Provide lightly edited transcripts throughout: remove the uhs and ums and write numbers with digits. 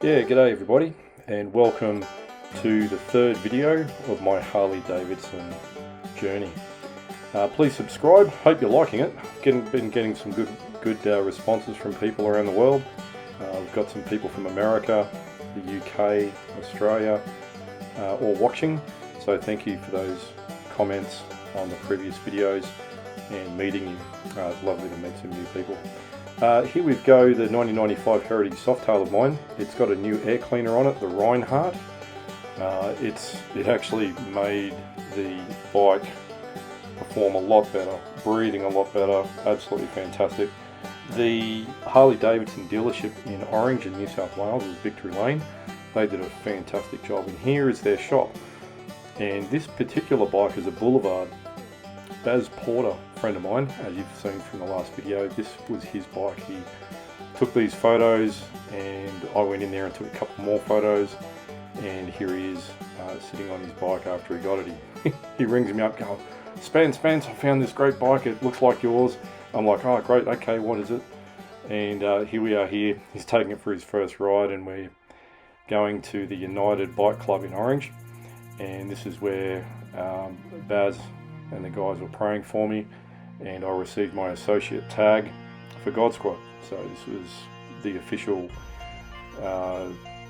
Yeah, g'day everybody, and welcome to the third video of my Harley Davidson journey. Please subscribe. Hope you're liking it. Been getting some good responses from people around the world. We've got some people from America, the UK, Australia, all watching. So thank you for those comments on the previous videos and meeting you. It's lovely to meet some new people. Here we go, the 1995 Heritage Softail of mine. It's got a new air cleaner on it, the Reinhardt. It actually made the bike perform a lot better, breathing a lot better, absolutely fantastic. The Harley Davidson dealership in Orange in New South Wales is Victory Lane. They did a fantastic job, and here is their shop. And this particular bike is a Boulevard. Baz Porter, a friend of mine, as you've seen from the last video, this was his bike. He took these photos and I went in there and took a couple more photos, and here he is sitting on his bike after he got it. He rings me up going, Spence, I found this great bike, it looks like yours. I'm like, oh great, okay, what is it? And here we are here. He's taking it for his first ride, and we're going to the United Bike Club in Orange, and this is where Baz and the guys were praying for me, and I received my associate tag for God Squad. So this was the official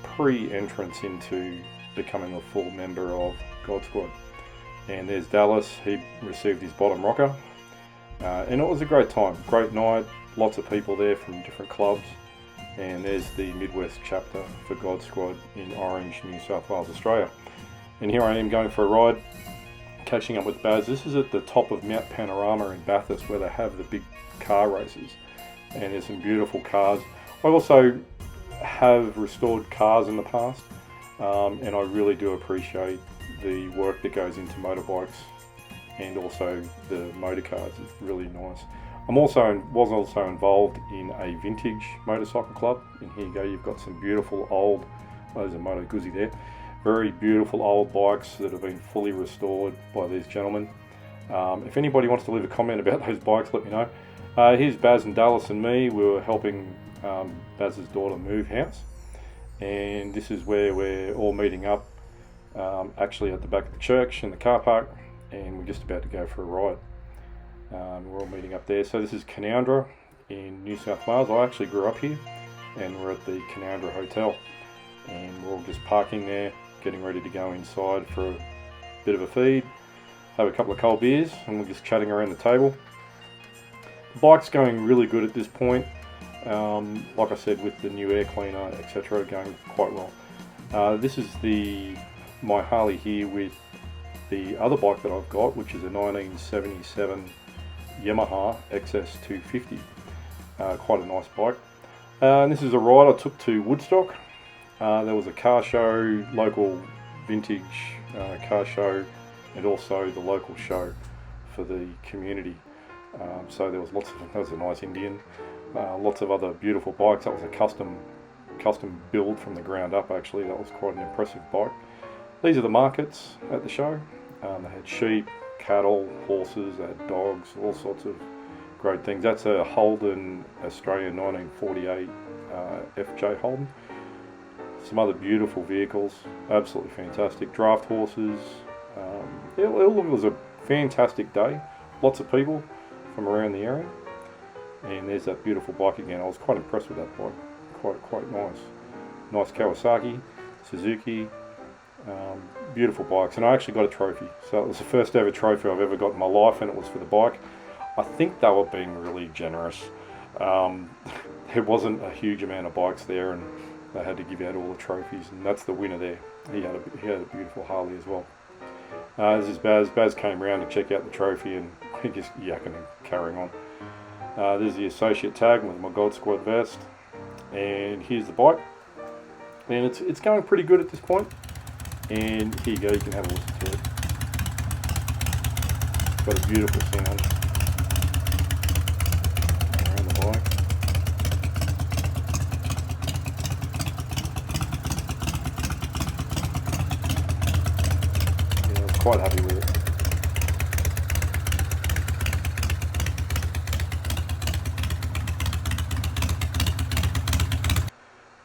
pre-entrance into becoming a full member of God Squad. And there's Dallas, he received his bottom rocker, and it was a great time, great night, lots of people there from different clubs. And there's the Midwest chapter for God Squad in Orange, New South Wales, Australia. And here I am going for a ride, catching up with Baz. This is at the top of Mount Panorama in Bathurst, where they have the big car races, and there's some beautiful cars. I also have restored cars in the past, and I really do appreciate the work that goes into motorbikes and also the motor cars. It's really nice. Was also involved in a vintage motorcycle club, and here you go, you've got some beautiful old, there's a Moto Guzzi there, very beautiful old bikes that have been fully restored by these gentlemen. If anybody wants to leave a comment about those bikes, let me know. Here's Baz and Dallas and me. We were helping Baz's daughter move house, and this is where we're all meeting up, actually at the back of the church in the car park, and we're just about to go for a ride. We're all meeting up there. So this is Canoundra in New South Wales. I actually grew up here, and we're at the Canoundra Hotel, and we're all just parking there, getting ready to go inside for a bit of a feed, have a couple of cold beers, and we're just chatting around the table. The bike's going really good at this point. Like I said, with the new air cleaner, etc., going quite well. This is my Harley here with the other bike that I've got, which is a 1977 Yamaha XS250. Quite a nice bike. And this is a ride I took to Woodstock. There was a car show, local vintage car show, and also the local show for the community. So there was that was a nice Indian, lots of other beautiful bikes. That was a custom build from the ground up, actually. That was quite an impressive bike. These are the markets at the show. They had sheep, cattle, horses, they had dogs, all sorts of great things. That's a Holden Australian 1948 FJ Holden. Some other beautiful vehicles, absolutely fantastic. Draft horses. It was a fantastic day. Lots of people from around the area. And there's that beautiful bike again. I was quite impressed with that bike. Quite nice. Nice Kawasaki, Suzuki. Beautiful bikes. And I actually got a trophy. So it was the first ever trophy I've ever got in my life, and it was for the bike. I think they were being really generous. There wasn't a huge amount of bikes there, and they had to give out all the trophies, and that's the winner there. He had a beautiful Harley as well. This is Baz. Baz came around to check out the trophy, and he just yakking and carrying on. There's the associate tag with my God Squad vest, and here's the bike. And it's going pretty good at this point. And here you go, you can have a listen to it. It's got a beautiful sound around the bike. Yeah, I was quite happy with it.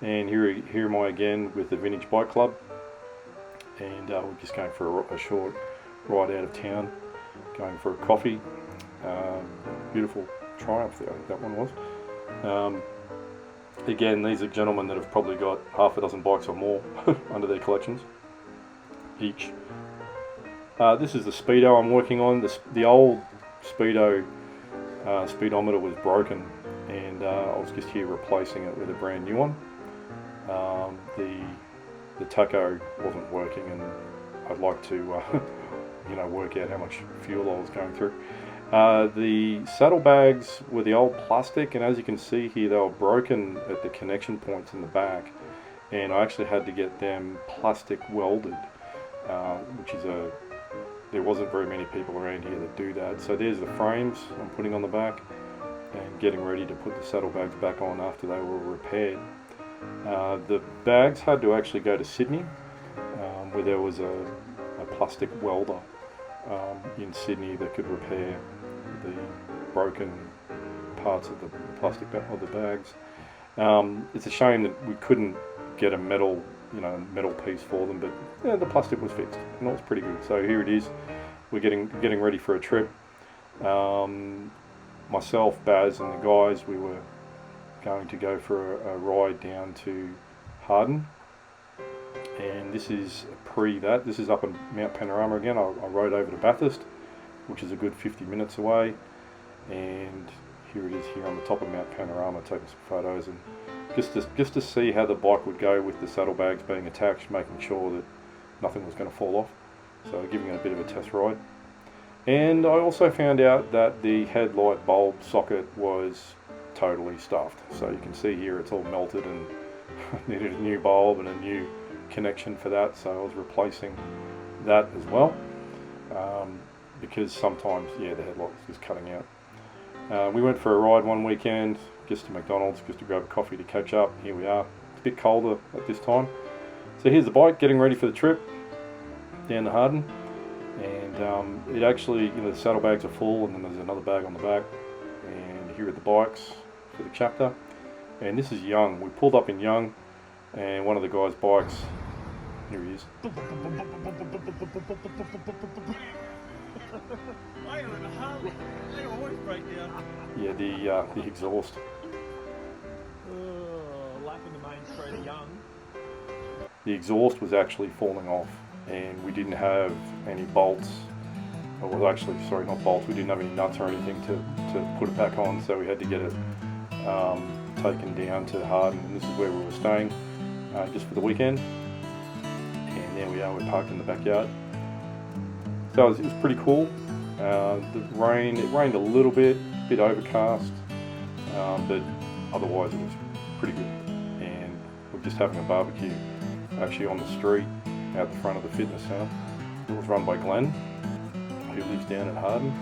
And here here am I again with the Vintage Bike Club, and we're just going for a short ride out of town, going for a coffee. Beautiful Triumph there, I think that one was. Again, these are gentlemen that have probably got half a dozen bikes or more under their collections each. This is the Speedo I'm working on. The old Speedo speedometer was broken, and I was just here replacing it with a brand new one. The tacho wasn't working, and I'd like to you know, work out how much fuel I was going through. The saddlebags were the old plastic, and as you can see here, they were broken at the connection points in the back, and I actually had to get them plastic welded, which is there wasn't very many people around here that do that. So there's the frames I'm putting on the back and getting ready to put the saddlebags back on after they were repaired. The bags had to actually go to Sydney, where there was a plastic welder in Sydney that could repair the broken parts of the plastic of the bags. It's a shame that we couldn't get a metal piece for them, but yeah, the plastic was fixed and it was pretty good. So here it is. We're getting ready for a trip. Myself, Baz, and the guys, we were going to go for a ride down to Harden, and this is pre-that. This is up in Mount Panorama again. I rode over to Bathurst, which is a good 50 minutes away, and here it is here on the top of Mount Panorama, taking some photos, and just to see how the bike would go with the saddlebags being attached, making sure that nothing was going to fall off. So giving it a bit of a test ride. And I also found out that the headlight bulb socket was totally stuffed. So you can see here it's all melted and needed a new bulb and a new connection for that. So I was replacing that as well, because sometimes, yeah, the headlight was just cutting out. We went for a ride one weekend, just to McDonald's, just to grab a coffee to catch up. Here we are. It's a bit colder at this time. So here's the bike, getting ready for the trip down to Harden. And it actually, the saddlebags are full, and then there's another bag on the back. And here are the bikes for the chapter. And this is Young. We pulled up in Young, and one of the guys' bikes, here he is. Yeah, the exhaust. Lapping the main street of Young. The exhaust was actually falling off, and we didn't have any bolts. Well, actually, sorry, not bolts. We didn't have any nuts or anything to put it back on, so we had to get it taken down to Harden, and this is where we were staying just for the weekend. And there we are. We're parked in the backyard. So it was pretty cool. It rained a little bit overcast, but otherwise it was pretty good. And we're just having a barbecue actually on the street out the front of the fitness center. It was run by Glenn, who lives down at Harden,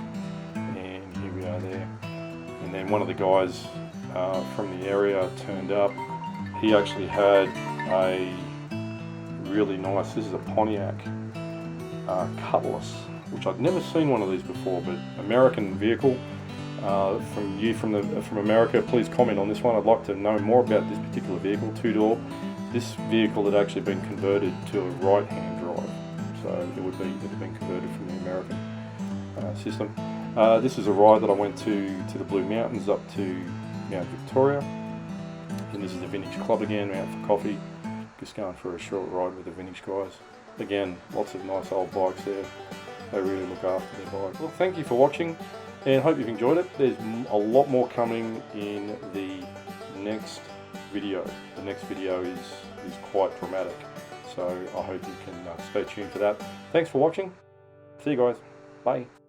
and here we are there. And then one of the guys from the area turned up. He actually had a really nice, this is a Pontiac Cutlass, which I'd never seen one of these before, but American vehicle. From America, please comment on this one. I'd like to know more about this particular vehicle, two-door. This vehicle had actually been converted to a right-hand drive, so it had been converted from the American system. This is a ride that I went to the Blue Mountains up to Mount Victoria, and this is the Vintage Club again, out for coffee. Just going for a short ride with the Vintage guys. Again, lots of nice old bikes there. They really look after their bike. Well, thank you for watching, and hope you've enjoyed it. There's a lot more coming in the next video. The next video is quite dramatic, so I hope you can stay tuned for that. Thanks for watching. See you guys. Bye.